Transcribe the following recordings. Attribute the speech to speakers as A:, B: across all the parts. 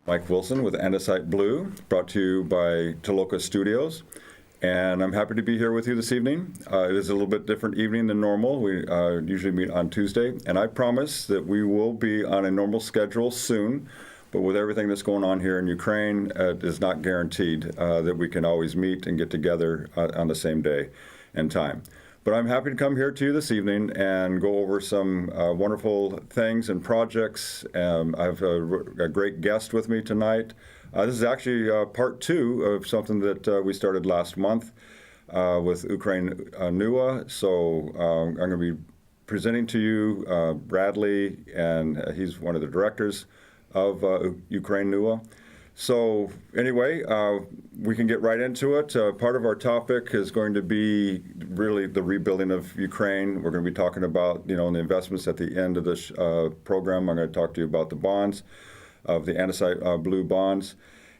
A: Mike Wilson with Andesite Blue, brought to you by Toloka Studios. And I'm happy to be here with you this evening. It is a little bit different evening than normal. We usually meet on Tuesday, and I promise that we will be on a normal schedule soon. But with everything that's going on here in Ukraine, it is not guaranteed that we can always meet and get together on the same day and time. But I'm happy to come here to you this evening and go over some wonderful things and projects. I have a great guest with me tonight. This is actually part two of something that we started last month with Úcráin Nua. So I'm going to be presenting to you Bradley, and he's one of the directors of Úcráin Nua. So anyway, we can get right into it. Part of our topic is going to be really the rebuilding of Ukraine. We're going to be talking about, the investments at the end of this program. I'm going to talk to you about the bonds, of the Andesite Blue bonds,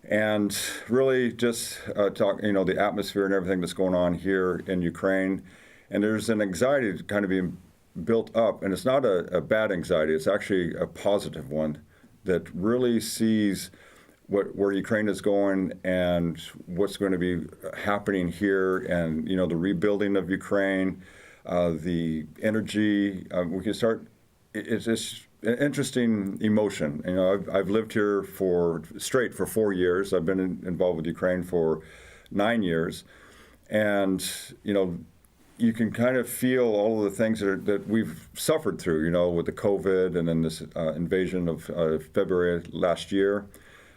A: and really just talk, the atmosphere and everything that's going on here in Ukraine. And there's an anxiety kind of being built up, and it's not a bad anxiety. It's actually a positive one that really sees where Ukraine is going and what's going to be happening here, and the rebuilding of Ukraine, the energy. We can start. It's just an interesting emotion. I've lived here for 4 years. I've been involved with Ukraine for 9 years, and you can kind of feel all of the things that we've suffered through. With the COVID and then this invasion of February last year.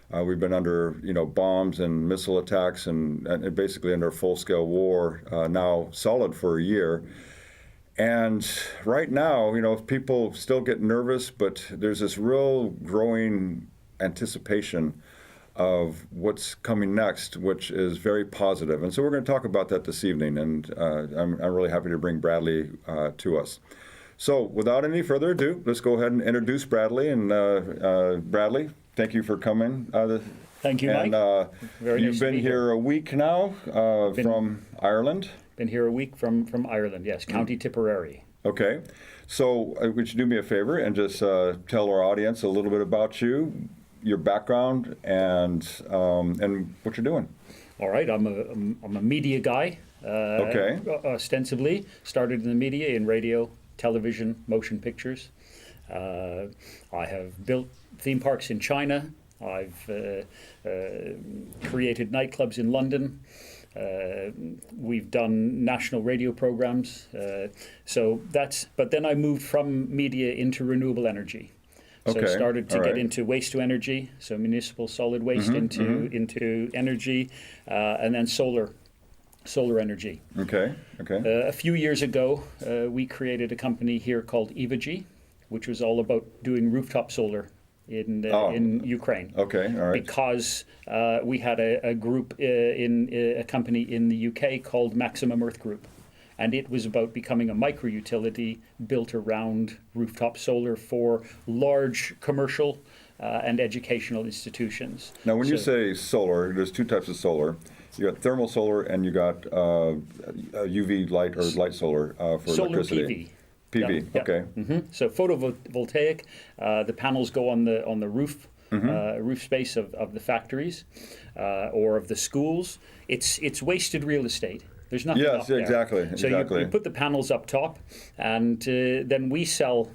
A: We've been under, bombs and missile attacks and basically under a full-scale war now solid for a year. And right now, people still get nervous, but there's this real growing anticipation of what's coming next, which is very positive. And so we're going to talk about that this evening, and I'm really happy to bring Bradley to us. So without any further ado, let's go ahead and introduce Bradley. And Bradley, thank you for coming.
B: Thank you, Mike.
A: And you've been here a week now from Ireland.
B: Been here a week from Ireland, yes, County Tipperary.
A: Okay. So would you do me a favor and just tell our audience a little bit about you, your background, and what you're doing?
B: All right. I'm a media guy.
A: Okay.
B: Ostensibly, started in the media, in radio, television, motion pictures. I have built theme parks in China. I've created nightclubs in London. We've done national radio programs. But then I moved from media into renewable energy. So
A: Okay.
B: started to
A: All
B: get
A: right.
B: into waste to energy, so municipal solid waste into energy, and then solar energy.
A: Okay.
B: A few years ago, we created a company here called Evagy, which was all about doing rooftop solar in Ukraine.
A: Okay. All right.
B: Because we had a group in a company in the UK called Maximum Earth Group, and it was about becoming a micro utility built around rooftop solar for large commercial and educational institutions.
A: Now, when you say solar, there's two types of solar. You got thermal solar and you got UV light or light solar for
B: Solar
A: electricity. PV.
B: Yeah.
A: Okay.
B: So photovoltaic, the panels go on the roof, roof space of the factories or of the schools. It's wasted real estate. There's nothing up there.
A: Exactly.
B: So you put the panels up top, and then we sell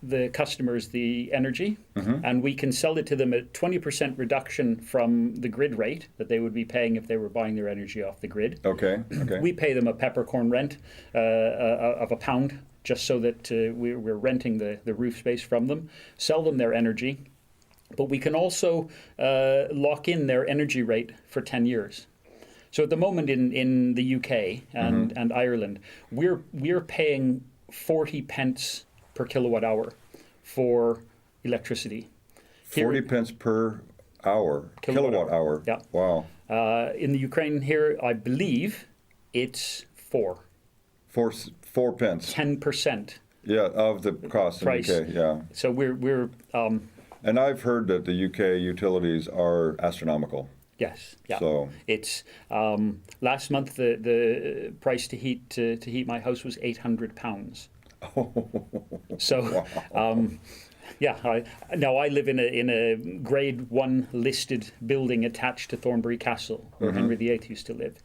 B: the customers the energy, and we can sell it to them at 20% reduction from the grid rate that they would be paying if they were buying their energy off the grid.
A: Okay.
B: We pay them a peppercorn rent of £1, just so that we're renting the roof space from them, sell them their energy, but we can also lock in their energy rate for 10 years. So at the moment in the UK and Ireland, we're paying 40 pence per kilowatt hour for electricity.
A: 40 pence per hour. Kilowatt hour.
B: Yeah.
A: Wow.
B: In the Ukraine here, I believe it's 4
A: pence.
B: 10%.
A: Yeah, of the cost
B: price.
A: in the UK. Yeah.
B: So we're
A: And I've heard that the UK utilities are astronomical.
B: Yes. Yeah.
A: So
B: it's last month the price to heat my house was £800. So Yeah, I live in a Grade 1 listed building attached to Thornbury Castle, where Henry VIII used to live.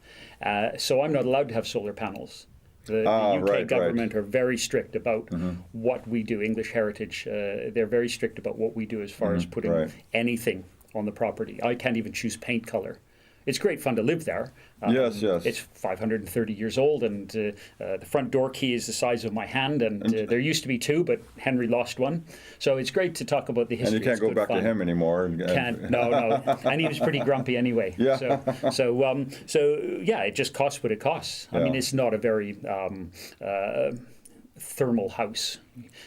B: So I'm not allowed to have solar panels. The UK government are very strict about what we do. English Heritage, they're very strict about what we do as far as putting anything on the property. I can't even choose paint color. It's great fun to live there.
A: Yes.
B: It's 530 years old, and the front door key is the size of my hand, and there used to be two, but Henry lost one. So it's great to talk about the history.
A: And you can't go back to him anymore.
B: Can't, no. And he was pretty grumpy anyway.
A: Yeah.
B: So yeah, it just costs what it costs. I mean, it's not a very thermal house.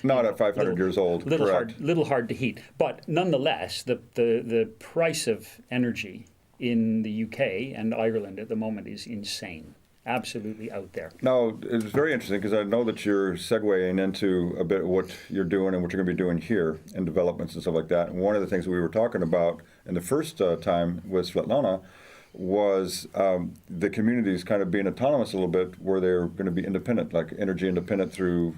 A: Not at 500 years old, correct.
B: Little hard to heat. But nonetheless, the price of energy in the UK and Ireland at the moment is insane. Absolutely out there.
A: Now, it's very interesting because I know that you're segueing into a bit of what you're doing and what you're going to be doing here in developments and stuff like that. And one of the things we were talking about in the first time with Svetlana was the communities kind of being autonomous a little bit, where they're going to be independent, like energy independent through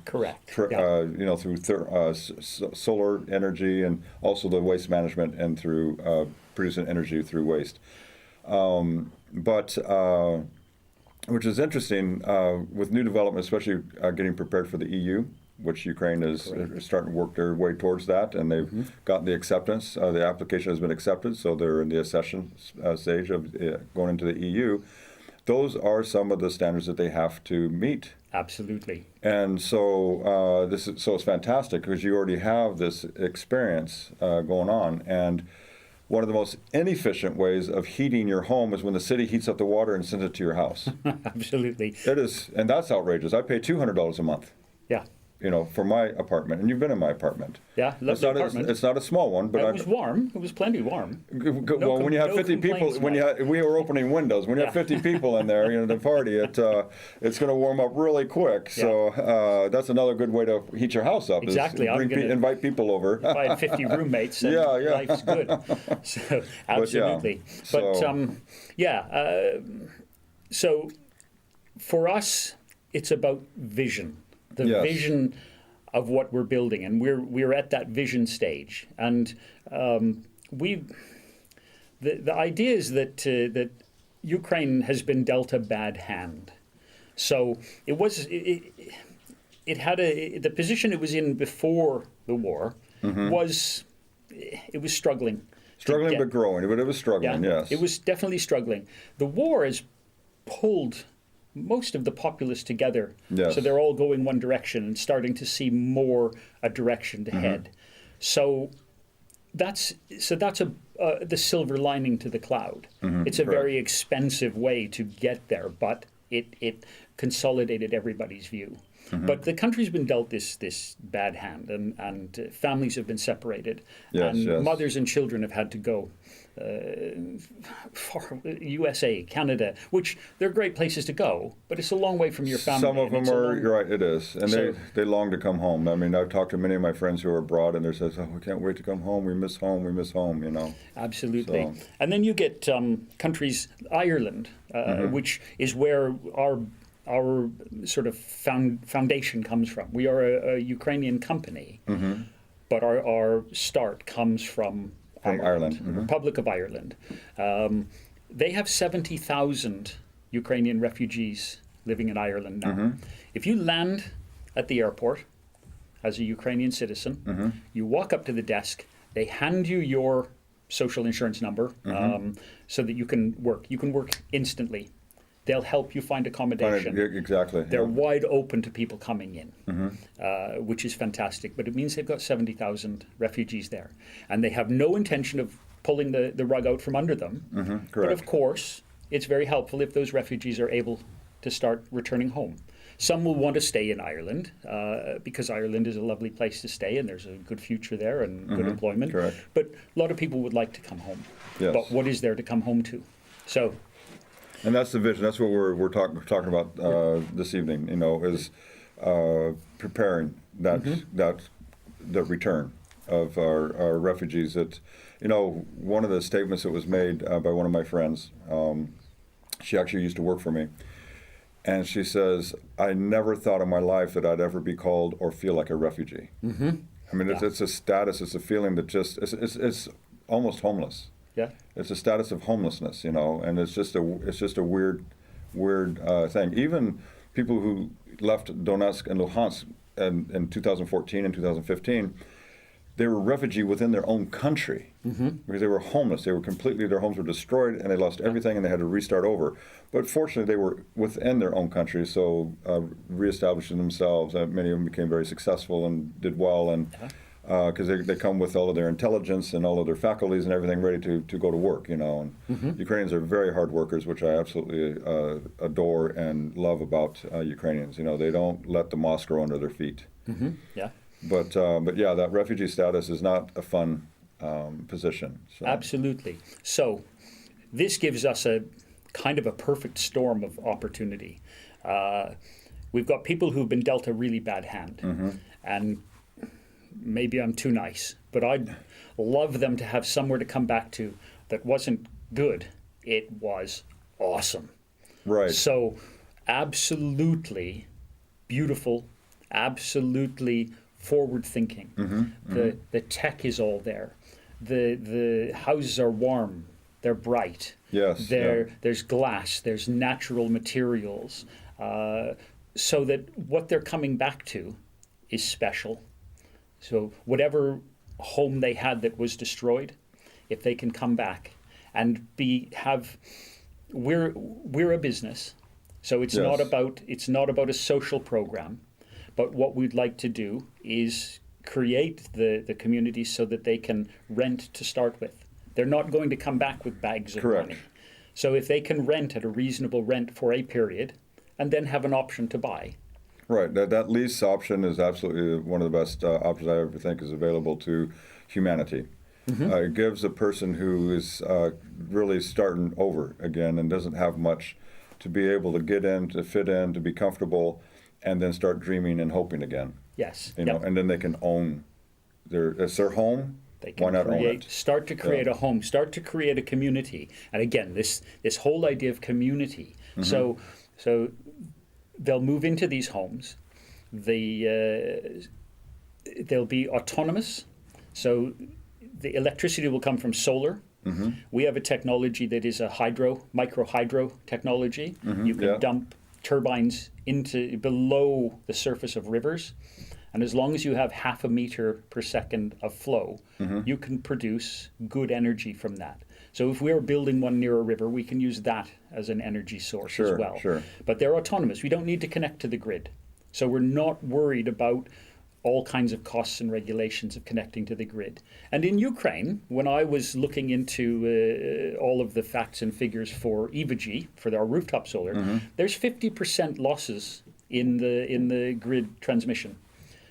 A: solar energy, and also the waste management, and through producing energy through waste. Which is interesting with new development, especially getting prepared for the EU, which Ukraine is starting to work their way towards that, and they've gotten the acceptance. The application has been accepted, so they're in the accession stage of going into the EU. Those are some of the standards that they have to meet.
B: Absolutely.
A: And so it's fantastic because you already have this experience going on. And one of the most inefficient ways of heating your home is when the city heats up the water and sends it to your house.
B: Absolutely.
A: It is, and that's outrageous. I pay $200 a month.
B: Yeah.
A: For my apartment, and you've been in my apartment.
B: Yeah, lovely apartment.
A: It's not a small one, but
B: it was warm. It was plenty warm.
A: When you have 50 people, we were opening windows. When you have 50 people in there, the party, it's going to warm up really quick. So that's another good way to heat your house up.
B: Exactly.
A: Invite people over.
B: If I had 50 roommates, then life's good. So absolutely. So for us, it's about vision. The vision of what we're building, and we're at that vision stage. And the idea is that Ukraine has been dealt a bad hand. So the position it was in before the war was struggling.
A: Struggling but growing, but it was struggling. Yes,
B: it was definitely struggling. The war has pulled most of the populace together, so they're all going one direction and starting to see more a direction to head. So that's the silver lining to the cloud. It's a very expensive way to get there, but it consolidated everybody's view. But the country's been dealt this bad hand, and families have been separated, mothers and children have had to go. For USA, Canada, which they're great places to go, but it's a long way from your family.
A: Some of them are, you're right, it is. And they long to come home. I mean, I've talked to many of my friends who are abroad, and they say, we can't wait to come home. We miss home,
B: Absolutely. So. And then you get countries, Ireland, which is where our sort of foundation comes from. We are a Ukrainian company, but our start comes from Ireland. Republic of Ireland. They have 70,000 Ukrainian refugees living in Ireland now. If you land at the airport as a Ukrainian citizen, you walk up to the desk, they hand you your social insurance number so that you can work. You can work instantly. They'll help you find accommodation.
A: Exactly.
B: They're wide open to people coming in, which is fantastic. But it means they've got 70,000 refugees there. And they have no intention of pulling the rug out from under them.
A: Correct.
B: But of course, it's very helpful if those refugees are able to start returning home. Some will want to stay in Ireland because Ireland is a lovely place to stay and there's a good future there and good employment.
A: Correct.
B: But a lot of people would like to come home.
A: Yes.
B: But what is there to come home to? So.
A: And that's the vision. That's what we're talking about this evening. Is preparing that the return of our refugees. That one of the statements that was made by one of my friends. She actually used to work for me, and she says, "I never thought in my life that I'd ever be called or feel like a refugee." I mean, it's a status, it's a feeling that just, it's almost homeless.
B: Yeah.
A: It's a status of homelessness, and it's just a weird thing. Even people who left Donetsk and Luhansk in 2014 and 2015, they were refugee within their own country because they were homeless. Their homes were destroyed and they lost everything and they had to restart over. But fortunately, they were within their own country, so reestablishing themselves. Many of them became very successful and did well, and because they come with all of their intelligence and all of their faculties and everything ready to go to work, And Ukrainians are very hard workers, which I absolutely adore and love about Ukrainians. They don't let the moss grow under their feet.
B: Yeah.
A: But yeah, that refugee status is not a fun position. So.
B: Absolutely. So this gives us a kind of a perfect storm of opportunity. We've got people who've been dealt a really bad hand, and maybe I'm too nice, but I'd love them to have somewhere to come back to that wasn't good. It was awesome.
A: Right.
B: So absolutely beautiful, absolutely forward thinking. The tech is all there. The houses are warm. They're bright.
A: Yes.
B: There's glass. There's natural materials. So that what they're coming back to is special. So whatever home they had that was destroyed, if they can come back and we're a business, so it's not about a social program, but what we'd like to do is create the community so that they can rent to start with. They're not going to come back with bags of money. So if they can rent at a reasonable rent for a period, and then have an option to buy.
A: Right. That lease option is absolutely one of the best options I ever think is available to humanity. It gives a person who is really starting over again and doesn't have much to be able to get in, to fit in, to be comfortable, and then start dreaming and hoping again.
B: Yes.
A: And then they can own it's their home.
B: They can
A: Why not own it?
B: Start to create a home, start to create a community. And again, this whole idea of community. So they'll move into these homes. They'll be autonomous. So the electricity will come from solar. We have a technology that is a micro hydro technology. You can dump turbines into below the surface of rivers. And as long as you have 0.5 meter per second of flow, you can produce good energy from that. So if we're building one near a river, we can use that as an energy source as well. But they're autonomous. We don't need to connect to the grid. So we're not worried about all kinds of costs and regulations of connecting to the grid. And in Ukraine, when I was looking into all of the facts and figures for EVG, for our rooftop solar, there's 50% losses in the grid transmission.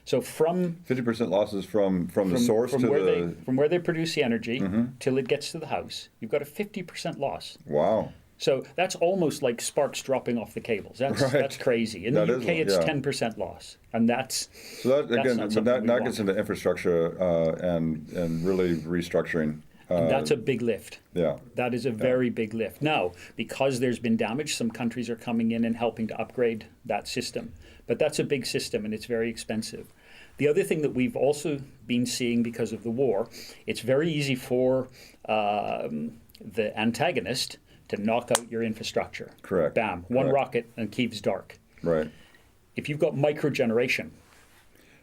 B: So from
A: 50% losses from the source
B: from where they produce the energy till it gets to the house, you've got a 50% loss.
A: Wow.
B: So that's almost like sparks dropping off the cables. That's crazy. In the UK, it's 10% loss, and that's
A: that gets into infrastructure and really restructuring.
B: And that's a big lift.
A: Yeah.
B: That is a very big lift. Now, because there's been damage, some countries are coming in and helping to upgrade that system. But that's a big system, and it's very expensive. The other thing that we've also been seeing because of the war, it's very easy for the antagonist to knock out your infrastructure.
A: Correct.
B: Bam. One rocket and Kiev's dark.
A: Right.
B: If you've got microgeneration.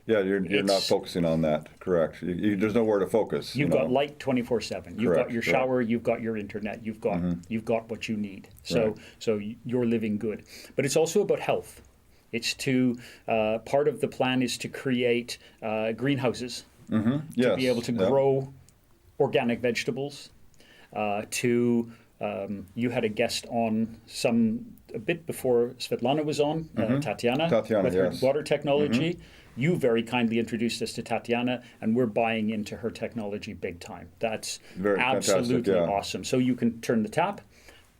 A: Yeah, you're not focusing on that. Correct. There's nowhere to focus.
B: You've got light 24/7. You've got your shower. You've got your internet. You've got what you need. So you're living good. But it's also about health. It's part of the plan is to create greenhouses to be able to grow organic vegetables. You had a guest on a bit before Svetlana was on, Tatiana with her water technology. You very kindly introduced us to Tatiana, and we're buying into her technology big time. That's absolutely awesome. So you can turn the tap,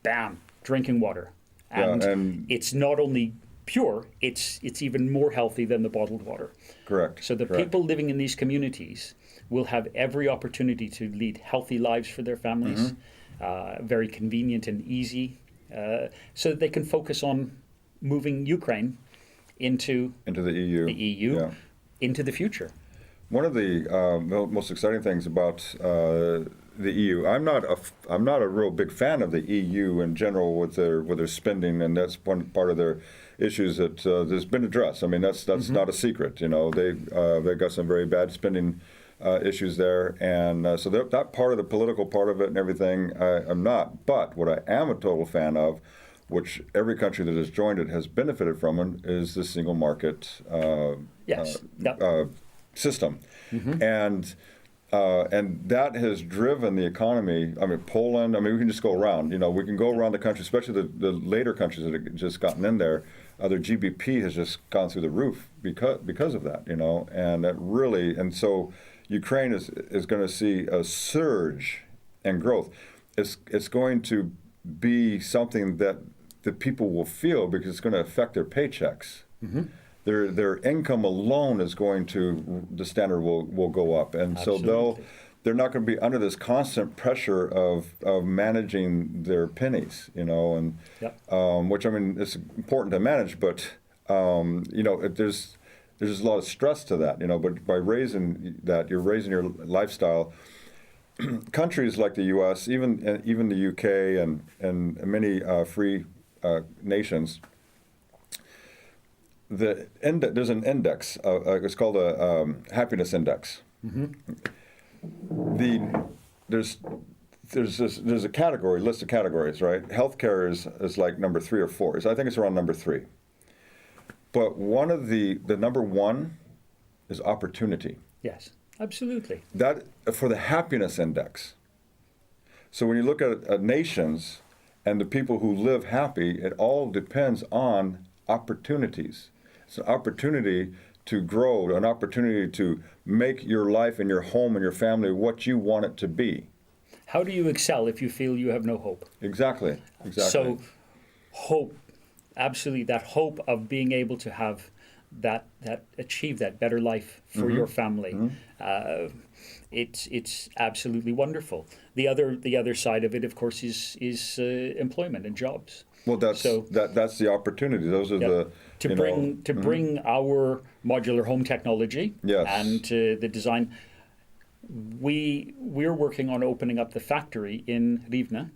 B: bam, drinking water. And it's not only pure, it's even more healthy than the bottled water.
A: Correct.
B: So the people living in these communities will have every opportunity to lead healthy lives for their families, very convenient and easy, so that they can focus on moving Ukraine into
A: the EU,
B: into the future.
A: One of the most exciting things about the EU, I'm not a real big fan of the EU in general with their spending, and that's one part of their issues that there's been addressed. I mean, that's not a secret. You know, they've got some very bad spending issues there, and so that part of the political part of it and everything, I'm not. But what I am a total fan of, which every country that has joined it has benefited from, is the single market system, and that has driven the economy. I mean, Poland. I mean, we can just go around. You know, we can go around the country, especially the later countries that have just gotten in there. Their GDP has just gone through the roof because of that. You know, and that really, and so Ukraine is going to see a surge in growth. It's going to be something that the people will feel because it's going to affect their paychecks. Their income alone is going to, the standard will go up, and
B: Absolutely.
A: so they're not going to be under this constant pressure of managing their pennies, you know, and which, I mean, it's important to manage, but you know, there's a lot of stress to that, you know. But by raising that, you're raising your lifestyle. Countries like the U.S., even the U.K. and many free nations. There's an index. It's called a happiness index. There's a list of categories, right? Healthcare is like number 3 or 4. I think it's around number 3. But one of the number 1 is opportunity.
B: Yes, absolutely.
A: That for the happiness index. So when you look at nations and the people who live happy, it all depends on opportunities. It's an opportunity to grow, an opportunity to make your life and your home and your family what you want it to be.
B: How do you excel if you feel you have no hope?
A: Exactly.
B: So, hope, absolutely, that hope of being able to have that achieve that better life for your family. It's absolutely wonderful. The other side of it, of course, is employment and jobs.
A: Well, that's the opportunity. Those are
B: to bring our modular home technology and the design. We're working on opening up the factory in Rivne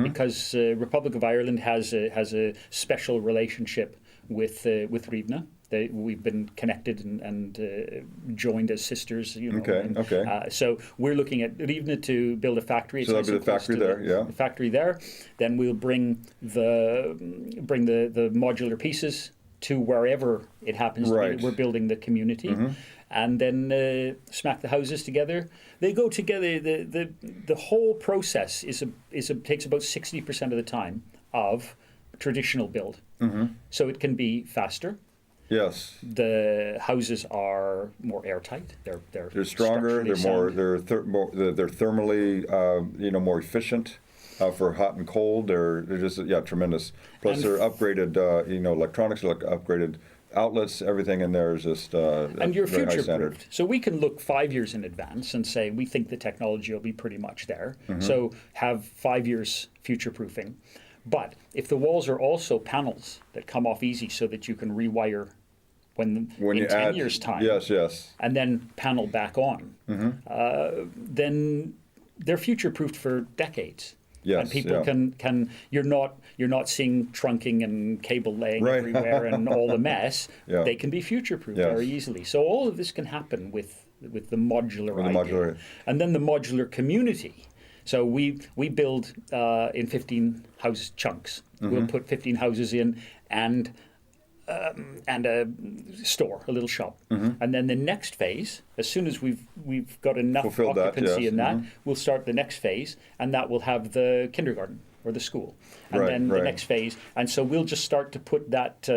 B: because Republic of Ireland has a special relationship with Rivne. We've been connected and joined as sisters. You know, so we're looking at Rivne to build a factory.
A: So that'll be the factory there,
B: the factory there. Then we'll bring the modular pieces to wherever it happens to be. We're building the community, and then smack the houses together. They go together. The whole process takes about 60% of the time of traditional build. So it can be faster.
A: Yes.
B: The houses are more airtight. They're
A: stronger. They're
B: sound.
A: they're thermally more efficient for hot and cold. They're just tremendous. Plus they're upgraded electronics, upgraded outlets. Everything in there is just
B: and you're
A: very high standard.
B: future-proofed. So we can look 5 years in advance and say we think the technology will be pretty much there. So have 5 years future-proofing. But if the walls are also panels that come off easy so that you can rewire when in 10 years' time, and then panel back on, then they're future-proofed for decades. And people can you're not seeing trunking and cable laying everywhere and all the mess. They can be future-proofed very easily. So all of this can happen with the modular idea. And then the modular community. So we build in 15 house chunks. We'll put 15 houses in and a store, a little shop. And then the next phase, as soon as we've got enough occupancy in that, we'll start the next phase, and that will have the kindergarten or the school, and then the next phase. And so we'll just start to put that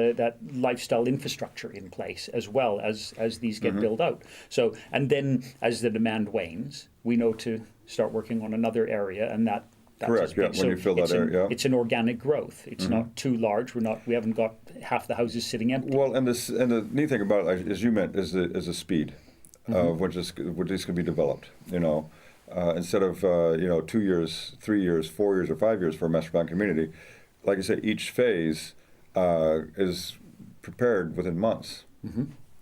B: lifestyle infrastructure in place as well as these get built out. So, and then as the demand wanes, we know to start working on another area, and that's
A: correct. When you fill that area,
B: it's an organic growth. It's not too large. We haven't got half the houses sitting empty.
A: Well, and the neat thing about it, as you meant, is the speed of which this can be developed. You know, instead of 2 years, 3 years, 4 years, or 5 years for a master plan community, like I said, each phase is prepared within months.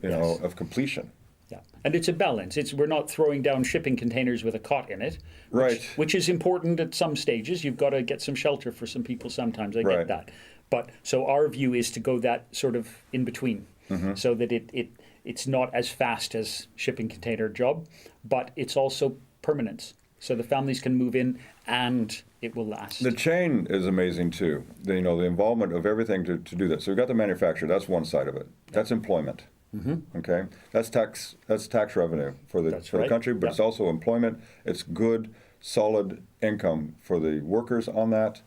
A: Of completion.
B: Yeah, and it's a balance. We're not throwing down shipping containers with a cot in it,
A: Right.
B: which is important at some stages. You've got to get some shelter for some people sometimes. I
A: Right.
B: get that. But so our view is to go that sort of in between, so that it's not as fast as shipping container job, but it's also permanence. So the families can move in and it will last.
A: The chain is amazing too. The involvement of everything to do that. So we've got the manufacturer. That's one side of it. That's employment. Okay, that's tax revenue for the
B: right.
A: country, but it's also employment. It's good, solid income for the workers on that.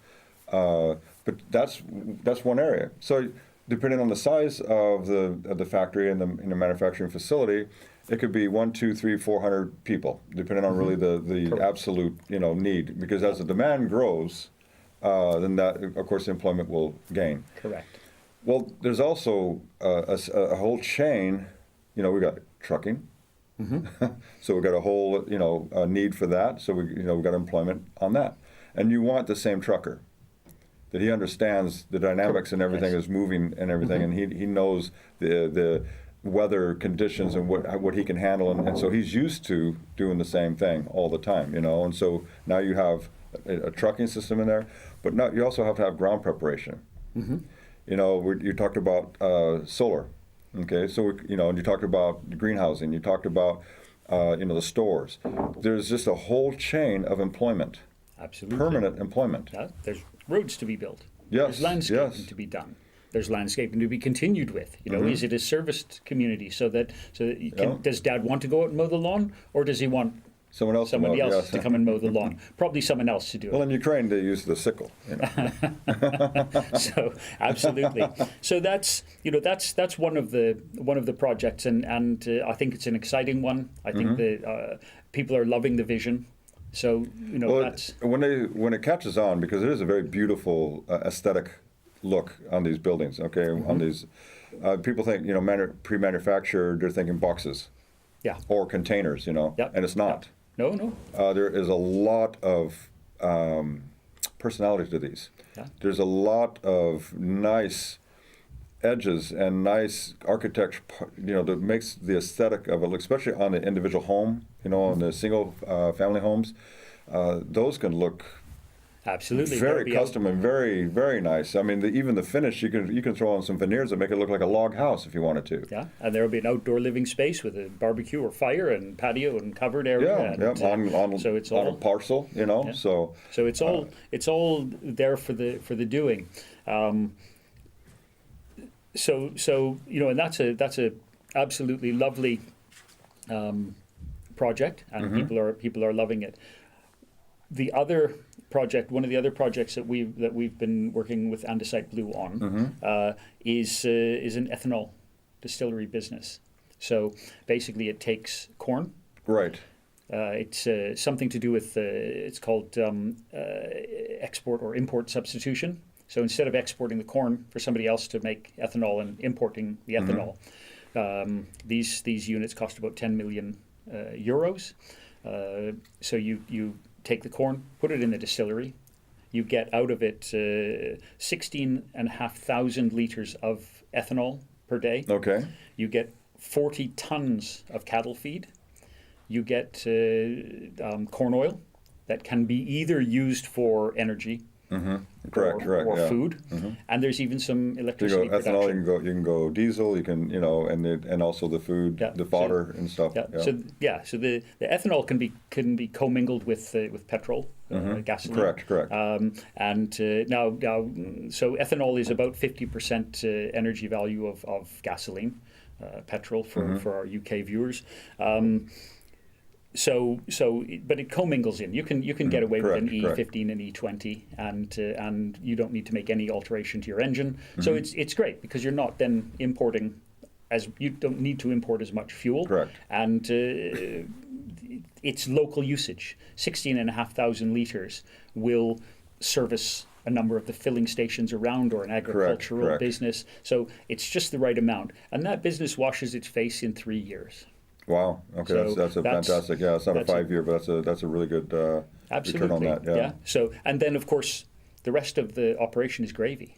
A: But that's one area. So depending on the size of the factory and the manufacturing facility, it could be 1, 2, 3, 400 people, depending on really the absolute need. Because as the demand grows, then that of course employment will gain.
B: Correct.
A: Well, there's also a whole chain. We've got trucking, so we've got a whole a need for that. So we've got employment on that, and you want the same trucker that he understands the dynamics and everything is moving and everything, and he knows the weather conditions and what he can handle, and so he's used to doing the same thing all the time, and so now you have a trucking system in there, but now you also have to have ground preparation. You talked about solar, okay? So and you talked about greenhousing. You talked about the stores. There's just a whole chain of employment.
B: Absolutely.
A: Permanent employment.
B: Yeah, there's roads to be built.
A: Yes.
B: There's landscaping to be done. There's landscaping to be continued with. Is it a serviced community so that does Dad want to go out and mow the lawn, or does he want somebody else to come and mow the lawn? Probably someone else to do it.
A: Well, in Ukraine they use the sickle.
B: So absolutely. So that's one of the projects, and I think it's an exciting one. I think that people are loving the vision. So that's
A: when it catches on, because it is a very beautiful aesthetic look on these buildings. Okay, on these people think pre-manufactured. They're thinking boxes.
B: Yeah.
A: Or containers.
B: Yep.
A: And it's not.
B: No.
A: There is a lot of personality to these.
B: Yeah.
A: There's a lot of nice edges and nice architecture, that makes the aesthetic of it, especially on the individual home, on the single family homes. Those can look
B: absolutely
A: very custom and very, very nice. I mean, even the finish, you can throw on some veneers that make it look like a log house if you wanted to.
B: Yeah, and there will be an outdoor living space with a barbecue or fire and patio and covered area.
A: So it's on a parcel,
B: Yeah.
A: So
B: it's all there for the doing. And that's a absolutely lovely project, and people are loving it. The other project, one of the other projects that we've been working with Andesite Blue on, is an ethanol distillery business. So basically, it takes corn.
A: Right.
B: It's something to do with it's called export or import substitution. So instead of exporting the corn for somebody else to make ethanol and importing the ethanol, these units cost about 10 million euros. So you take the corn, put it in the distillery, you get out of it 16,500 liters of ethanol per day.
A: Okay.
B: You get 40 tons of cattle feed. You get corn oil that can be either used for energy or food, and there's even some electricity production.
A: Ethanol, you can go diesel, you can and also the food, the fodder and stuff.
B: Yeah. So the ethanol can be commingled with petrol, gasoline.
A: Correct.
B: Now so ethanol is about 50% energy value of gasoline, petrol for our UK viewers. But it commingles in. You can get away with an E15 and E20, and you don't need to make any alteration to your engine. So it's great because you're not then importing, as you don't need to import as much fuel.
A: Correct.
B: And it's local usage. 16,500 liters will service a number of the filling stations around, or an agricultural business. So it's just the right amount, and that business washes its face in 3 years.
A: Wow. Okay, so that's fantastic. Yeah, it's not a 5-year, but that's a really good return on that. Yeah.
B: So, and then of course the rest of the operation is gravy.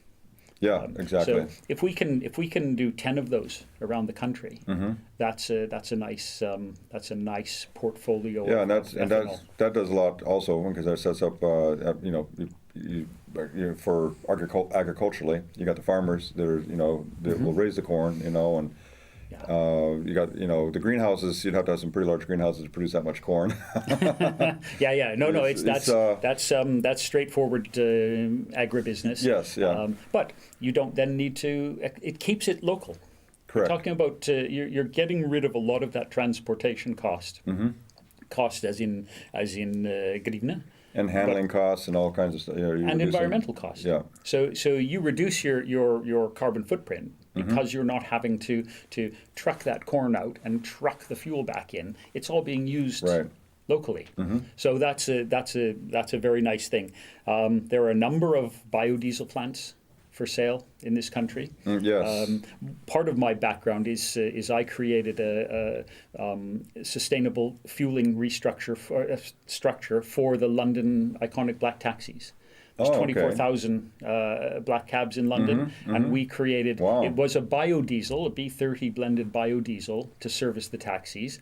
A: Yeah, exactly.
B: So if we can do 10 of those around the country, that's a nice portfolio.
A: Yeah,
B: of ethanol.
A: that does a lot also, because that sets up for agriculturally, you got the farmers that are that will raise the corn, and you got the greenhouses. You'd have to have some pretty large greenhouses to produce that much corn.
B: Yeah. No, that's straightforward agribusiness.
A: Yes, yeah.
B: But you don't then need to. It keeps it local.
A: Correct.
B: Talking about you're getting rid of a lot of that transportation cost. Cost as in grivna.
A: And handling costs and all kinds of stuff.
B: And environmental costs.
A: Yeah.
B: So you reduce your carbon footprint because you're not having to truck that corn out and truck the fuel back in. It's all being used locally. So that's a very nice thing. There are a number of biodiesel plants for sale in this country.
A: Yes.
B: Part of my background is I created a sustainable fueling structure for the London iconic black taxis. There's 24,000 black cabs in London, and we created.
A: Wow.
B: It was a biodiesel, a B30 blended biodiesel to service the taxis.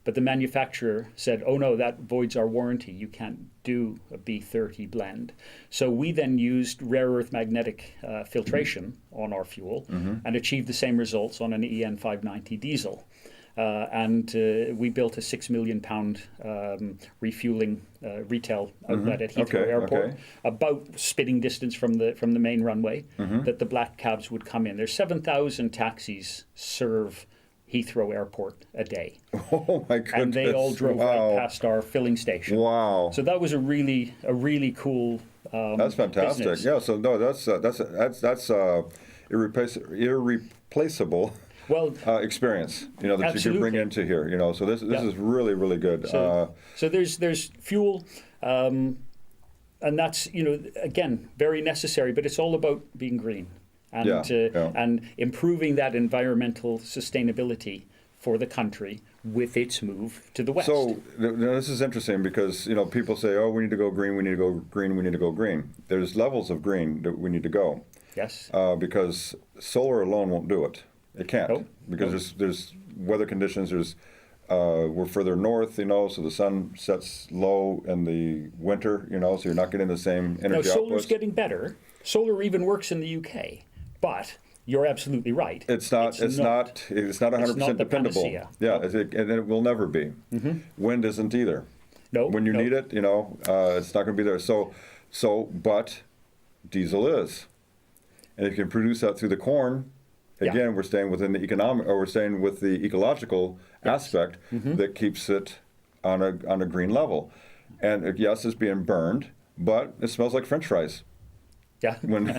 B: But the manufacturer said, oh no, that voids our warranty. You can't do a B30 blend. So we then used rare earth magnetic filtration on our fuel and achieved the same results on an EN 590 diesel. And we built a £6 million refueling retail outlet at Heathrow Airport, about spitting distance from the main runway, that the black cabs would come in. There's 7,000 taxis serve Heathrow Airport a day.
A: Oh my goodness!
B: And they all drove right past our filling station.
A: Wow!
B: So that was a really cool.
A: That's fantastic.
B: Business.
A: Yeah. So no, that's irreplaceable.
B: Well,
A: experience, that you
B: absolutely.
A: could bring into here, So this is really, really good.
B: So there's fuel, and that's again very necessary, but it's all about being green. And improving that environmental sustainability for the country with its move to the west.
A: So this is interesting because people say, "Oh, we need to go green. We need to go green. We need to go green." There's levels of green that we need to go.
B: Yes.
A: Because solar alone won't do it. It can't because there's weather conditions. We're further north, so the sun sets low in the winter, so you're not getting the same energy output.
B: Solar's getting better. Solar even works in the UK. But you're absolutely right.
A: It's not 100% dependable.
B: Panacea.
A: Yeah, and it will never be. Wind isn't either.
B: No.
A: When you need it, it's not going to be there. But diesel is, and if you can produce that through the corn, again, we're staying within the we're staying with the ecological aspect that keeps it on a green level. And yes, it's being burned, but it smells like French fries.
B: Yeah.
A: When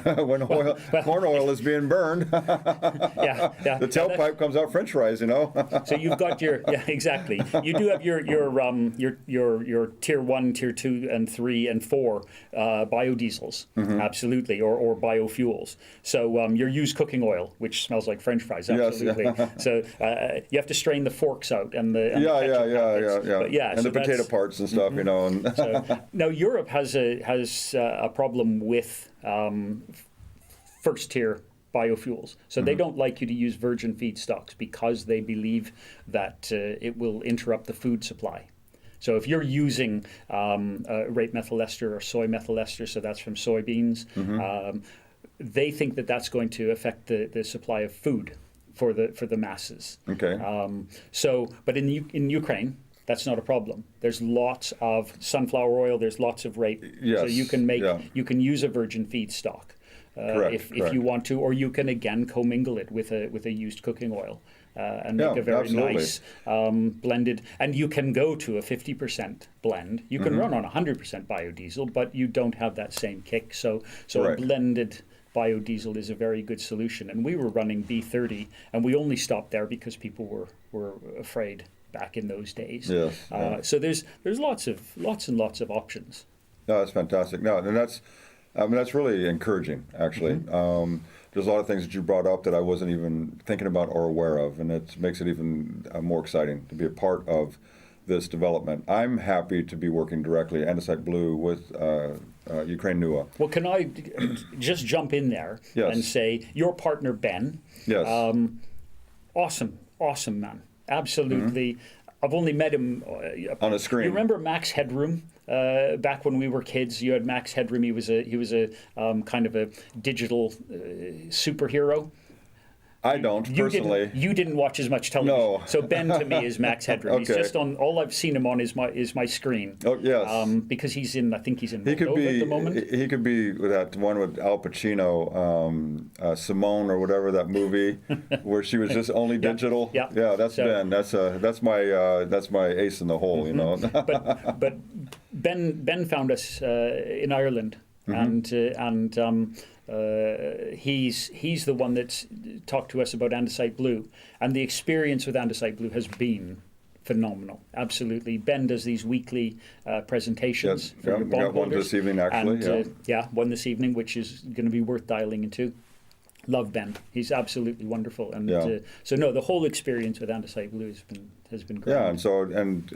A: corn oil is being burned, the tailpipe comes out French fries,
B: So you've got exactly. You do have your tier 1, tier 2, and 3, and 4 biodiesels, absolutely, or biofuels. So your used cooking oil, which smells like French fries, absolutely.
A: Yes,
B: So you have to strain the forks out and the
A: and the potato parts and stuff, And
B: so, now Europe has a problem with first-tier biofuels. So they don't like you to use virgin feedstocks because they believe that it will interrupt the food supply. So if you're using rape methyl ester or soy methyl ester, so that's from soybeans, they think that that's going to affect the supply of food for the masses.
A: Okay.
B: But in Ukraine, that's not a problem. There's lots of sunflower oil. There's lots of rape.
A: Yes.
B: So you can use a virgin feedstock if you want to, or you can again commingle it with a used cooking oil and make a very nice blended. And you can go to a 50% blend. You can run on 100% biodiesel, but you don't have that same kick. So a blended biodiesel is a very good solution. And we were running B30, and we only stopped there because people were afraid back in those days.
A: Yes.
B: So there's lots and lots of options.
A: No, that's fantastic. No, and that's really encouraging, actually. There's a lot of things that you brought up that I wasn't even thinking about or aware of, and it makes it even more exciting to be a part of this development. I'm happy to be working directly, Andesite Blue, with Úcráin Nua.
B: Well, can I just jump in there
A: Yes.
B: and say your partner Ben?
A: Yes.
B: Awesome man, absolutely. I've only met him
A: On a screen.
B: You remember Max Headroom? Back when we were kids, you had Max Headroom. He was a kind of a digital superhero.
A: I don't, personally.
B: You didn't watch as much television.
A: No.
B: So Ben to me is Max Headroom. He's
A: Okay.
B: just on. All I've seen him on is my screen.
A: Oh, yes.
B: Because he's in. I think he's in
A: He could
B: Moldova
A: be.
B: at the moment.
A: He could be with that one with Al Pacino, Simone or whatever that movie, where she was just only digital.
B: Yeah.
A: Yeah, that's
B: So-
A: Ben. That's my ace in the hole. You know.
B: But Ben found us in Ireland, and he's the one that's talked to us about Andesite Blue, and the experience with Andesite Blue has been phenomenal. Absolutely, Ben does these weekly presentations
A: Yes,
B: for
A: yeah,
B: your
A: we got one
B: bondholders.
A: this evening, actually,
B: And, one this evening, which is going to be worth dialing into. Love Ben. He's absolutely wonderful, and
A: Yeah.
B: so no, the whole experience with Andesite Blue has been great.
A: Yeah, and so and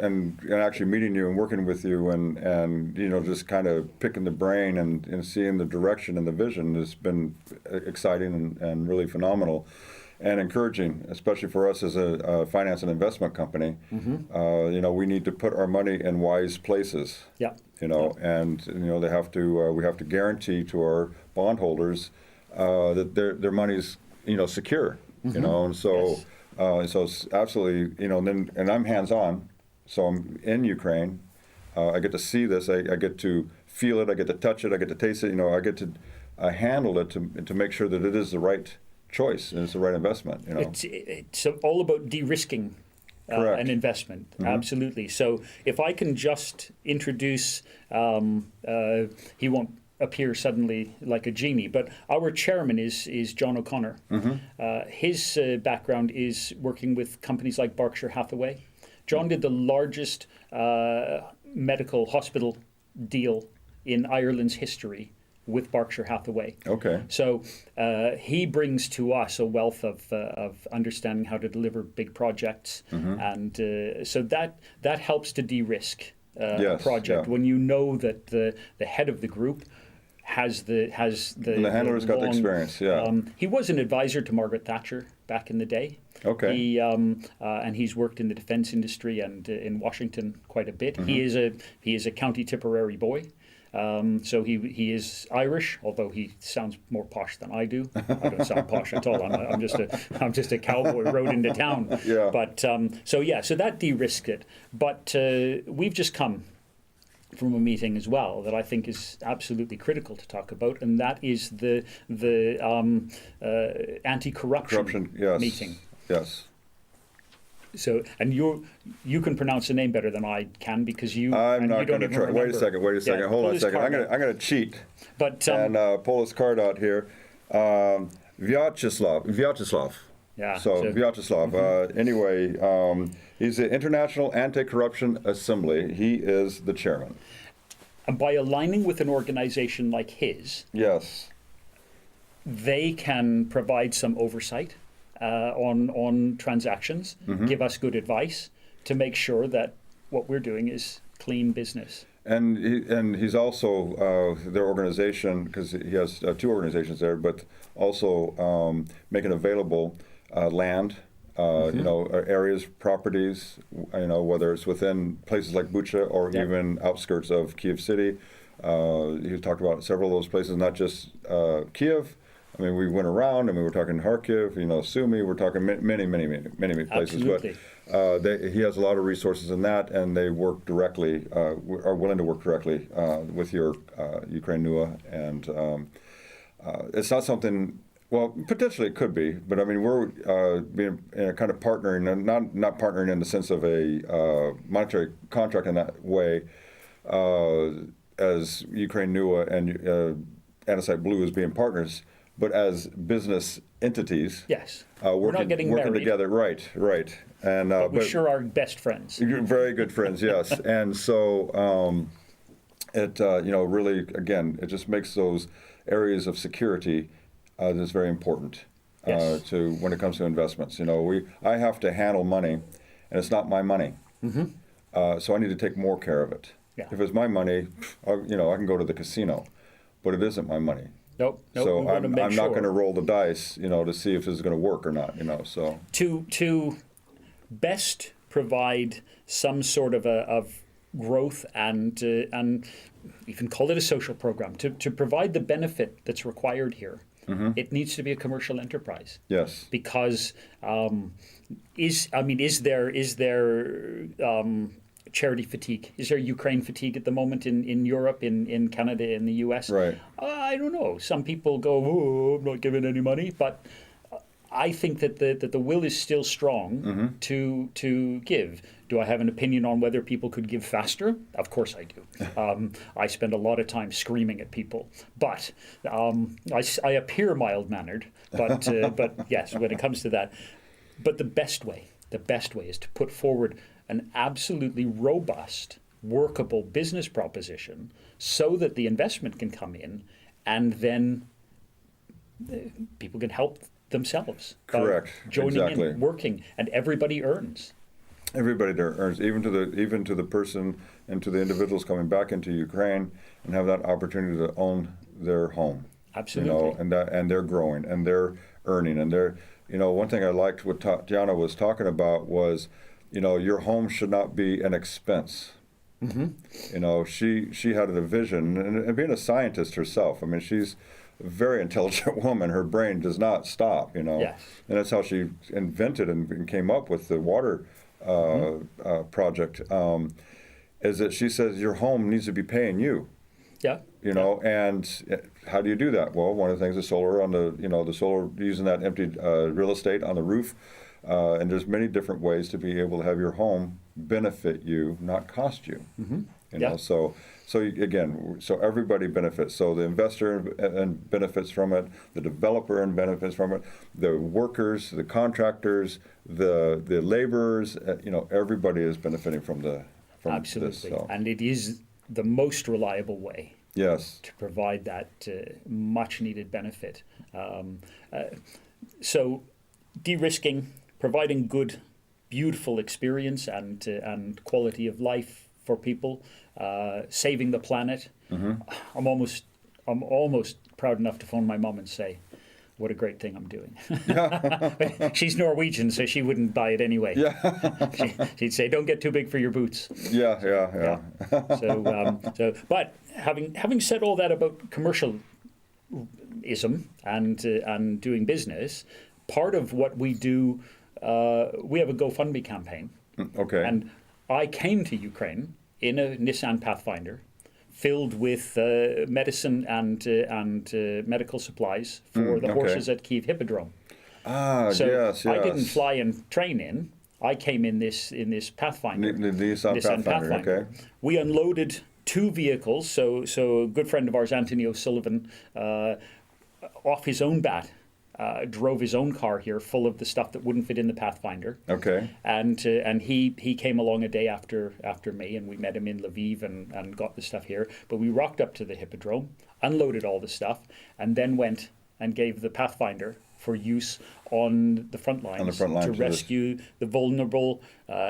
A: actually meeting you and working with you and you know just kind of picking the brain and seeing the direction and the vision has been exciting and really phenomenal and encouraging, especially for us as a finance and investment company. You know, we need to put our money in wise places.
B: Yeah.
A: You know, and you know they have to we have to guarantee to our bondholders that their money's secure. You know, and so.
B: Yes.
A: So it's absolutely, you know, and I'm hands-on, so I'm in Ukraine. I get to see this. I get to feel it. I get to touch it. I get to taste it. You know, I get to handle it to make sure that it is the right choice and it's the right investment. You know,
B: It's all about de-risking
A: Correct.
B: an investment. Absolutely. So if I can just introduce, he won't appear suddenly like a genie, but our chairman is John O'Connor. His background is working with companies like Berkshire Hathaway. John did the largest medical hospital deal in Ireland's history with Berkshire Hathaway.
A: Okay.
B: So he brings to us a wealth of understanding how to deliver big projects, and so that helps to de-risk a
A: Yes,
B: project
A: yeah.
B: when you know that the head of the group has the
A: And the handler's got the
B: long-
A: experience. Yeah.
B: he was an advisor to Margaret Thatcher back in the day.
A: Okay.
B: He and he's worked in the defense industry and in Washington quite a bit. He is a County Tipperary boy. So he is Irish, although he sounds more posh than I do. I don't sound posh at all. I'm just a cowboy rode into town.
A: Yeah.
B: But so that de-risked it. But we've just come from a meeting as well that I think is absolutely critical to talk about, and that is the anti-corruption
A: Corruption. Yes.
B: meeting.
A: Yes.
B: So, and you can pronounce the name better than I can because you.
A: I'm
B: and
A: not
B: you don't
A: going to
B: even
A: try. Wait a
B: remember.
A: second. Wait a second.
B: Yeah,
A: Hold
B: pull
A: on a
B: his
A: second.
B: card
A: I'm
B: out.
A: going to cheat
B: But
A: and pull his card out here. Vyacheslav.
B: Yeah,
A: So
B: so-
A: Vyacheslav. Anyway, he's the International Anti-Corruption Assembly. He is the chairman.
B: and by aligning with an organization like his,
A: Yes.
B: they can provide some oversight on transactions, give us good advice to make sure that what we're doing is clean business.
A: And he's also their organization, because he has two organizations there, but also making available land, you know, areas, properties, you know, whether it's within places like Bucha or
B: Yeah.
A: even outskirts of Kiev City. He talked about several of those places, not just Kiev. I mean, we went around and we were talking Kharkiv, you know, Sumy. We're talking many places.
B: Absolutely.
A: But he has a lot of resources in that, and they work directly, are willing to work directly with your Úcráin Nua. And it's not something. Well, potentially it could be, but I mean, we're being kind of partnering, and not partnering in the sense of a monetary contract in that way, as Úcráin Nua and Andesite Blue as being partners, but as business entities.
B: Yes.
A: Working,
B: We're not getting
A: working
B: married,
A: together, right. And
B: but we sure are best friends.
A: you're very good friends, yes. And so it you know, really, again, it just makes those areas of security that's very important
B: Yes.
A: to when it comes to investments. You know, I have to handle money, and it's not my money. so I need to take more care of it.
B: Yeah.
A: If it's my money, I can go to the casino, but it isn't my money.
B: Nope.
A: So
B: we want to make
A: I'm
B: sure.
A: not going to roll the dice, to see if this is going to work or not. So
B: To best provide some sort of growth and you can call it a social program to provide the benefit that's required here. It needs to be a commercial enterprise.
A: yes,
B: Because is there charity fatigue? Is there Ukraine fatigue at the moment in Europe, in Canada, in the US?
A: right.
B: I don't know. Some people go, "Oh, I'm not giving any money," but I think that the will is still strong to give. Do I have an opinion on whether people could give faster? Of course I do. I spend a lot of time screaming at people, but I appear mild-mannered. But yes, when it comes to that, but the best way is to put forward an absolutely robust, workable business proposition, so that the investment can come in, and then people can help themselves.
A: Correct.
B: Joining
A: Exactly.
B: in, working, and everybody earns.
A: Everybody there earns, even to the person and to the individuals coming back into Ukraine and have that opportunity to own their home.
B: Absolutely.
A: And they're growing and they're earning and they're, one thing I liked what Tatiana was talking about was, your home should not be an expense. She had a vision, and being a scientist herself, I mean, she's a very intelligent woman. Her brain does not stop,
B: Yes.
A: and that's how she invented and came up with the water project. Is that she says your home needs to be paying you.
B: Yeah.
A: And how do you do that? Well, one of the things is solar on the solar, using that empty real estate on the roof. And there's many different ways to be able to have your home benefit you, not cost you. So again, so everybody benefits. So the investor and benefits from it, the developer and benefits from it, the workers, the contractors, the laborers. Everybody is benefiting from
B: Absolutely.
A: this. So.
B: And it is the most reliable way.
A: Yes.
B: To provide that much needed benefit. So de-risking, providing good, beautiful experience and quality of life for people, saving the planet. I'm almost proud enough to phone my mom and say, what a great thing I'm doing. She's Norwegian, so she wouldn't buy it anyway. Yeah. She'd say, don't get too big for your boots.
A: Yeah.
B: But having said all that about commercialism and doing business, part of what we do, we have a GoFundMe campaign.
A: Okay.
B: And I came to Ukraine in a Nissan Pathfinder, filled with medicine and medical supplies for the horses at Kyiv Hippodrome.
A: Yes.
B: I didn't fly and train in. I came in this Pathfinder.
A: The Nissan Pathfinder. Okay.
B: We unloaded 2 vehicles. So a good friend of ours, Anthony O'Sullivan, off his own bat, drove his own car here full of the stuff that wouldn't fit in the Pathfinder.
A: Okay.
B: And he came along a day after me, and we met him in Lviv and got the stuff here. But we rocked up to the Hippodrome, unloaded all the stuff, and then went and gave the Pathfinder for use on the front lines, to rescue the vulnerable,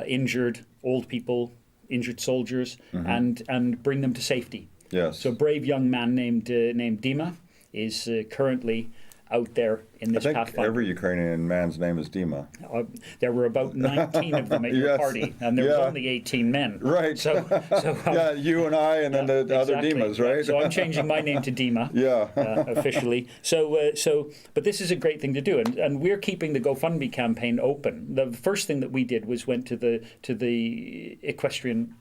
B: injured, old people, injured soldiers, and bring them to safety.
A: Yes.
B: So a brave young man named Dima is currently out there in this Pathfinder.
A: I think every Ukrainian man's name is Dima.
B: There were about 19 of them at your party, and there was only 18 men.
A: Right.
B: So
A: you and I, and then the other Dimas, right?
B: So I'm changing my name to Dima. Officially. But this is a great thing to do, and we're keeping the GoFundMe campaign open. The first thing that we did was went to the equestrian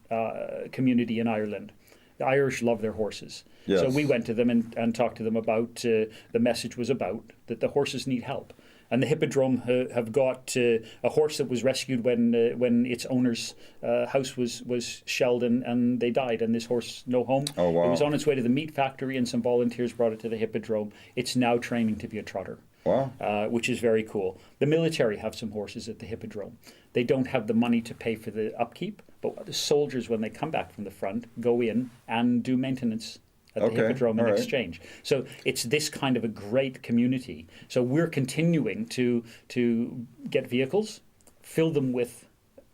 B: community in Ireland. The Irish love their horses.
A: Yes.
B: So we went to them and talked to them about the message was about that the horses need help. And the Hippodrome have got a horse that was rescued when its owner's house was shelled and they died, and this horse, no home.
A: Oh, wow.
B: It was on its way to the meat factory, and some volunteers brought it to the Hippodrome. It's now training to be a trotter.
A: Wow.
B: Which is very cool. The military have some horses at the Hippodrome. They don't have the money to pay for the upkeep, but the soldiers, when they come back from the front, go in and do maintenance at the Hippodrome in exchange. So it's this kind of a great community. So we're continuing to get vehicles, fill them with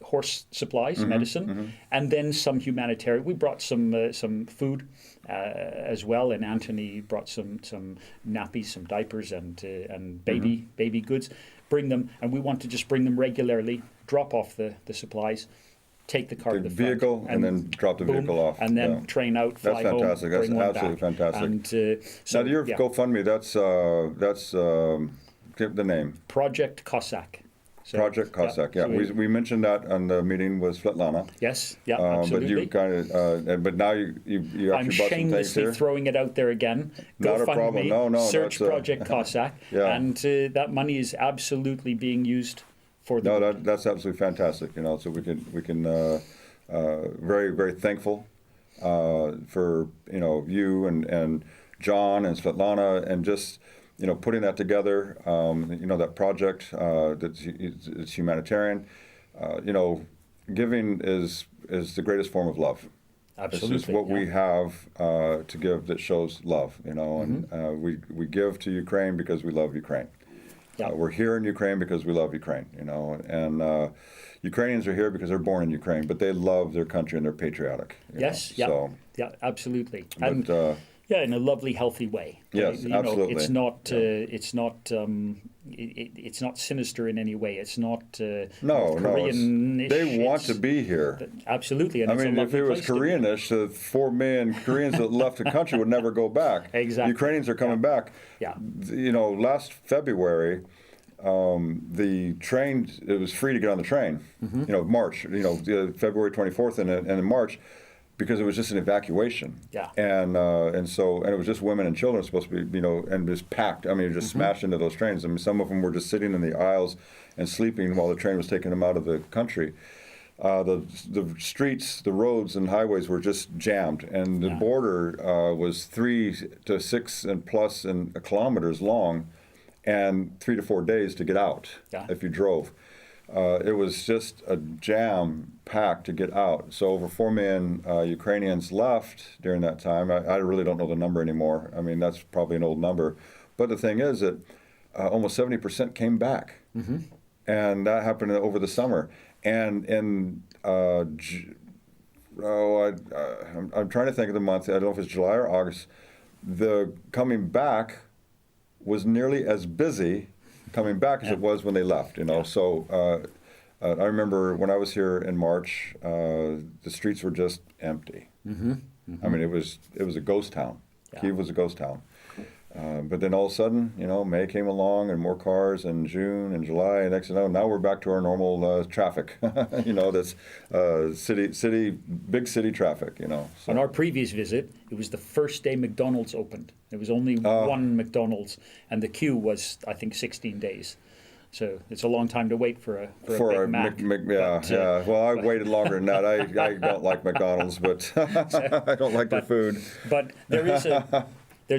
B: horse supplies, medicine, and then some humanitarian. We brought some food as well, and Anthony brought some nappies, some diapers, and baby goods. Bring them, and we want to just bring them regularly. Drop off the supplies. Take the car to the
A: vehicle
B: front,
A: and then drop the vehicle off.
B: and then train out, fly
A: that's
B: home,
A: fantastic. That's
B: bring one
A: absolutely
B: back.
A: fantastic.
B: And, so,
A: Now, your
B: yeah,
A: GoFundMe, that's give the name.
B: Project Cossack. So,
A: Project Cossack. Yeah,
B: so
A: we mentioned that on the meeting with Svetlana.
B: yes, yeah,
A: But
B: absolutely.
A: you kind of, but now you actually
B: I'm
A: brought some things
B: shamelessly
A: here.
B: throwing it out there again.
A: Not a problem. No,
B: search
A: that's,
B: Project Cossack,
A: Yeah.
B: and that money is absolutely being used for the.
A: No, that's absolutely fantastic. So we can very, very thankful for you and John and Svetlana and just putting that together. That project it's humanitarian. Giving is the greatest form of love.
B: Absolutely,
A: It's just what we have to give that shows love. And we give to Ukraine because we love Ukraine.
B: Yeah.
A: We're here in Ukraine because we love Ukraine, and Ukrainians are here because they're born in Ukraine, but they love their country and they're patriotic.
B: Yes, yeah,
A: So,
B: yeah, absolutely,
A: but,
B: and yeah, in a lovely, healthy way.
A: Yes, absolutely.
B: It's not. It's not sinister in any way. It's not.
A: no,
B: Korean-ish.
A: they want to be here.
B: Absolutely, and
A: I
B: it's
A: mean,
B: a
A: if
B: lovely
A: it was
B: place to be.
A: Koreanish, the 4 million Koreans that left the country would never go back.
B: Exactly.
A: Ukrainians are coming back.
B: Yeah.
A: Last February, the train, it was free to get on the train. March, February 24th and in March, because it was just an evacuation.
B: Yeah.
A: And it was just women and children supposed to be, and just packed. I mean, just smashed into those trains. I mean, some of them were just sitting in the aisles and sleeping while the train was taking them out of the country. The streets, the roads and highways were just jammed, and the border was 3 to 6 and plus kilometers long, and 3 to 4 days to get out if you drove. It was just a jam packed to get out. So over 4 million Ukrainians left during that time. I really don't know the number anymore. I mean, that's probably an old number. But the thing is that almost 70% came back. And that happened over the summer. And in, I'm trying to think of the month. I don't know if it's July or August. The coming back was nearly as busy coming back as it was when they left, So I remember when I was here in March, the streets were just empty. I mean, it was a ghost town. Kyiv was a ghost town. But then all of a sudden, May came along and more cars, and June and July, and next thing you know, now we're back to our normal traffic. This big city traffic. So.
B: On our previous visit, it was the first day McDonald's opened. There was only one McDonald's, and the queue was, I think, 16 days. So it's a long time to wait for a Big Mac.
A: Yeah. Well, I waited longer than that. I don't like McDonald's, but I don't like their food.
B: But there's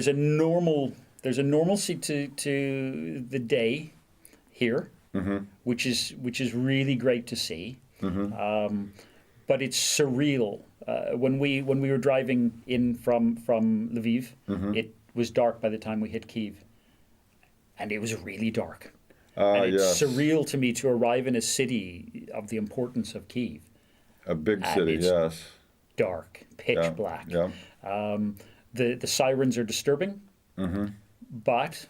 B: a normalcy to the day here, which is really great to see. But it's surreal. When we were driving in from Lviv, it was dark by the time we hit Kyiv, and it was really dark. And it's surreal to me to arrive in a city of the importance of Kyiv.
A: A big city, yes.
B: Dark, pitch black.
A: Yeah.
B: The sirens are disturbing, but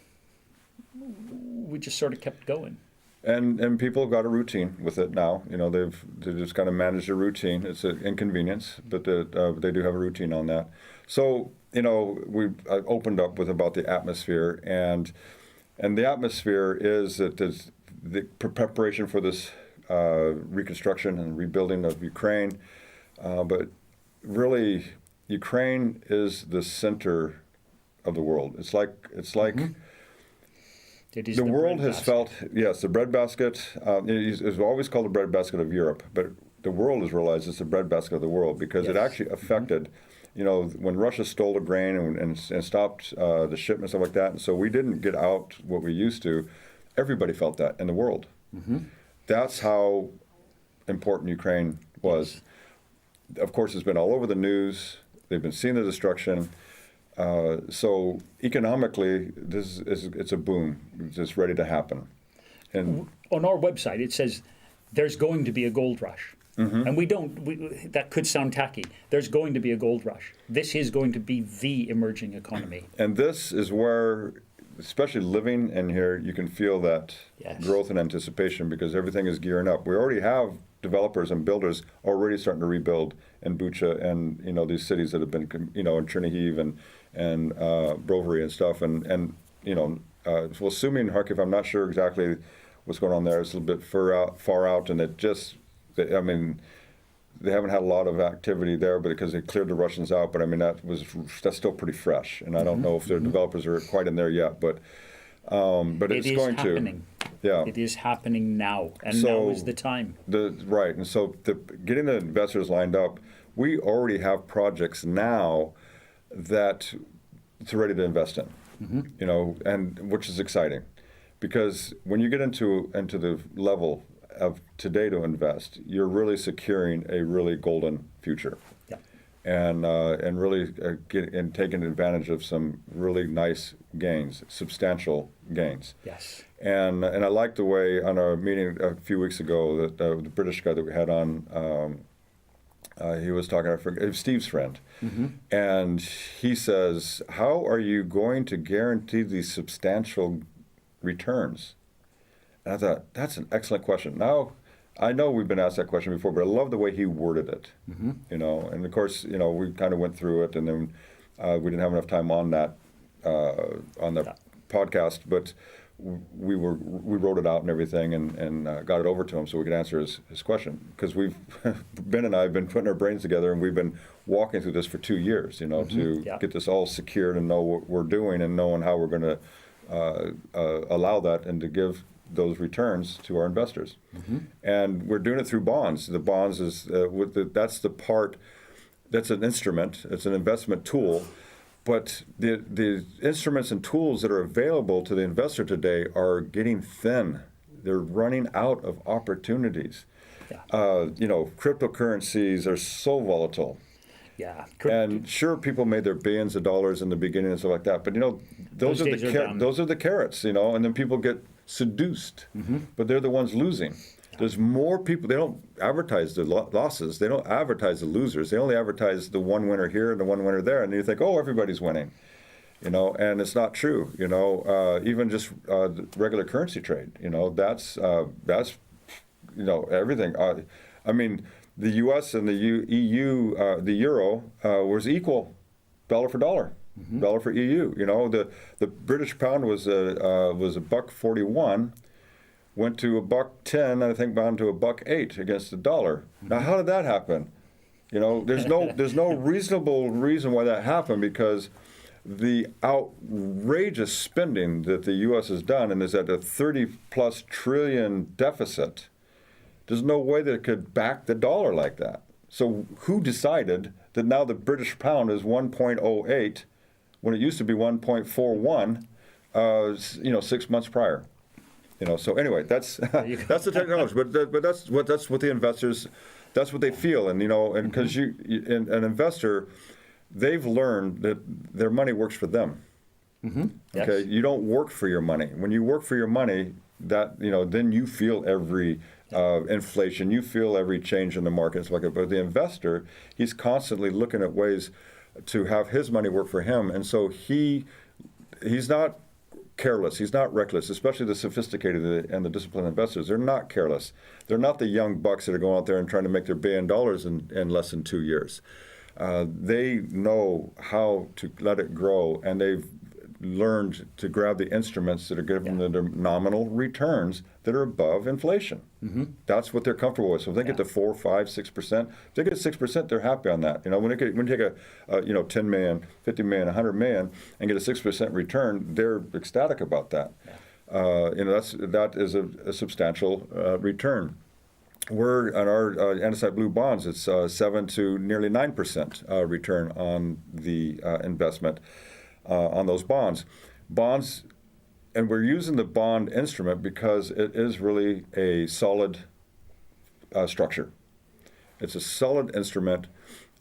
B: we just sort of kept going.
A: And people have got a routine with it now. They just kind of managed a routine. It's an inconvenience, but they do have a routine on that. So we opened up with about the atmosphere, and the atmosphere is that the preparation for this reconstruction and rebuilding of Ukraine, but really Ukraine is the center of the world. It's like.
B: It is
A: the world has
B: basket.
A: felt, yes, the breadbasket. It's always called the breadbasket of Europe, but the world has realized it's the breadbasket of the world because it actually affected, when Russia stole the grain and stopped the shipment, stuff like that, and so we didn't get out what we used to. Everybody felt that in the world. That's how important Ukraine was. Of course, it's been all over the news. They've been seeing the destruction. So economically, it's a boom. It's ready to happen. And
B: on our website, it says there's going to be a gold rush. And that could sound tacky. There's going to be a gold rush. This is going to be the emerging economy.
A: And this is where, especially living in here, you can feel that growth and anticipation because everything is gearing up. We already have developers and builders already starting to rebuild in Bucha and these cities that have been in Chernihiv and Brovary and stuff and well, assuming Kharkiv, I'm not sure exactly what's going on there. It's a little bit far out, and they haven't had a lot of activity there, but because they cleared the Russians out. But I mean, that's still pretty fresh, and I don't know if their developers are quite in there yet. But it's going
B: happening. It is happening now, and now is the time.
A: Right, and so getting the investors lined up, we already have projects now that it's ready to invest in, and which is exciting, because when you get into the level of today to invest, you're really securing a really golden future, and really taking advantage of some really nice gains, substantial gains.
B: Yes.
A: And I like the way on our meeting a few weeks ago that the British guy that we had on, he was talking, it was Steve's friend, and he says, how are you going to guarantee these substantial returns? And I thought, that's an excellent question. Now, I know we've been asked that question before, but I love the way he worded it. And of course, we kind of went through it, and then we didn't have enough time on that on the podcast, but we wrote it out and everything, and got it over to him so we could answer his question. Because Ben and I have been putting our brains together, and we've been walking through this for 2 years, to get this all secured and know what we're doing and knowing how we're going to allow that and to give those returns to our investors. And we're doing it through bonds. The bonds is that's the part, that's an instrument, it's an investment tool, but the instruments and tools that are available to the investor today are getting thin. They're running out of opportunities. Cryptocurrencies are so volatile. And sure, people made their billions of dollars in the beginning and stuff like that, but those are the carrots, and then people get seduced, but they're the ones losing. There's more people. They don't advertise the losses. They don't advertise the losers. They only advertise the one winner here and the one winner there, and you think, oh, everybody's winning, and it's not true. Even just regular currency trade, that's everything. I mean, the U.S. and the EU, the euro was equal, dollar for dollar. Dollar for EU. The British pound was $1.41, went to $1.10, and I think down to $1.08 against the dollar. Now, how did that happen? There's no reasonable reason why that happened, because the outrageous spending that the U.S. has done and is at a 30+ trillion deficit. There's no way that it could back the dollar like that. So who decided that now the British pound is 1.08 when it used to be 1.41, 6 months prior? So anyway, that's the technology. But that's what the investors, that's what they feel, and because an investor, they've learned that their money works for them. Okay, you don't work for your money. When you work for your money, that then you feel every inflation, you feel every change in the market and stuff like that. But the investor, he's constantly looking at ways to have his money work for him, and so he's not careless, he's not reckless, especially the sophisticated and the disciplined investors. They're not careless. They're not the young bucks that are going out there and trying to make their $1 billion in less than 2 years. They know how to let it grow, and they've learned to grab the instruments that are giving them their nominal returns that are above inflation. That's what they're comfortable with. So if they get to 4, 5, 6%, if they get 6%, they're happy on that. When you take a 10 million, 50 million, 100 million, and get a 6% return, they're ecstatic about that. That is a substantial return. We're on our Andesite Blue bonds. It's 7 to nearly 9% return on the investment on those bonds. And we're using the bond instrument because it is really a solid structure. It's a solid instrument.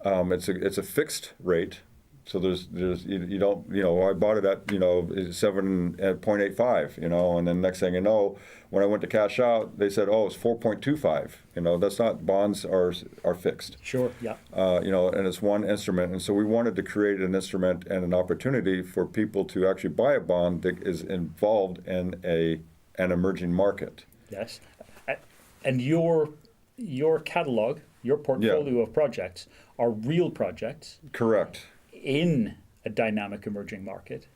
A: It's a fixed rate So there's you don't, I bought it at 7.85, and then next thing you know, when I went to cash out, they said, oh, it's 4.25. That's not, bonds are fixed.
B: Sure. Yeah.
A: And it's one instrument. And so we wanted to create an instrument and an opportunity for people to actually buy a bond that is involved in an emerging market.
B: Yes. And your catalog, your portfolio of projects are real projects.
A: Correct.
B: In a dynamic emerging market,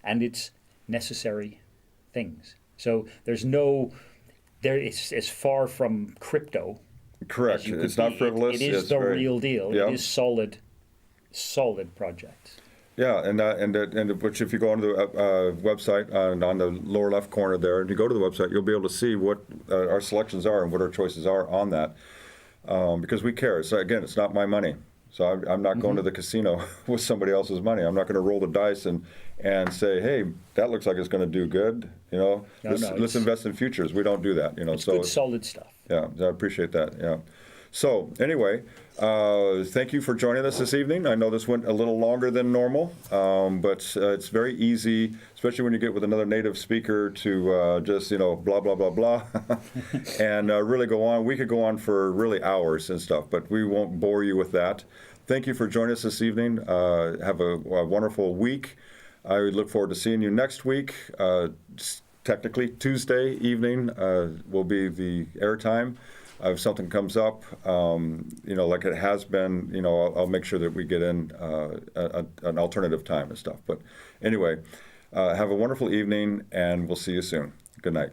B: and it's necessary things. So it's far from crypto.
A: Correct. It's not frivolous.
B: It is the real deal. Yeah. It is solid projects.
A: Yeah, and which if you go onto the website on the lower left corner there, and you go to the website, you'll be able to see what our selections are and what our choices are on that, because we care. So again, it's not my money. So I'm not going to the casino with somebody else's money. I'm not going to roll the dice and say, hey, that looks like it's going to do good. Let's invest in futures. We don't do that.
B: It's good, solid stuff.
A: Yeah, I appreciate that. Yeah. So anyway, thank you for joining us this evening. I know this went a little longer than normal, but it's very easy, especially when you get with another native speaker, to just blah blah blah blah, and really go on. We could go on for really hours and stuff, but we won't bore you with that. Thank you for joining us this evening. Have a wonderful week. I look forward to seeing you next week. Technically, Tuesday evening will be the airtime. If something comes up, like it has been, I'll make sure that we get in an alternative time and stuff. But anyway, have a wonderful evening, and we'll see you soon. Good night.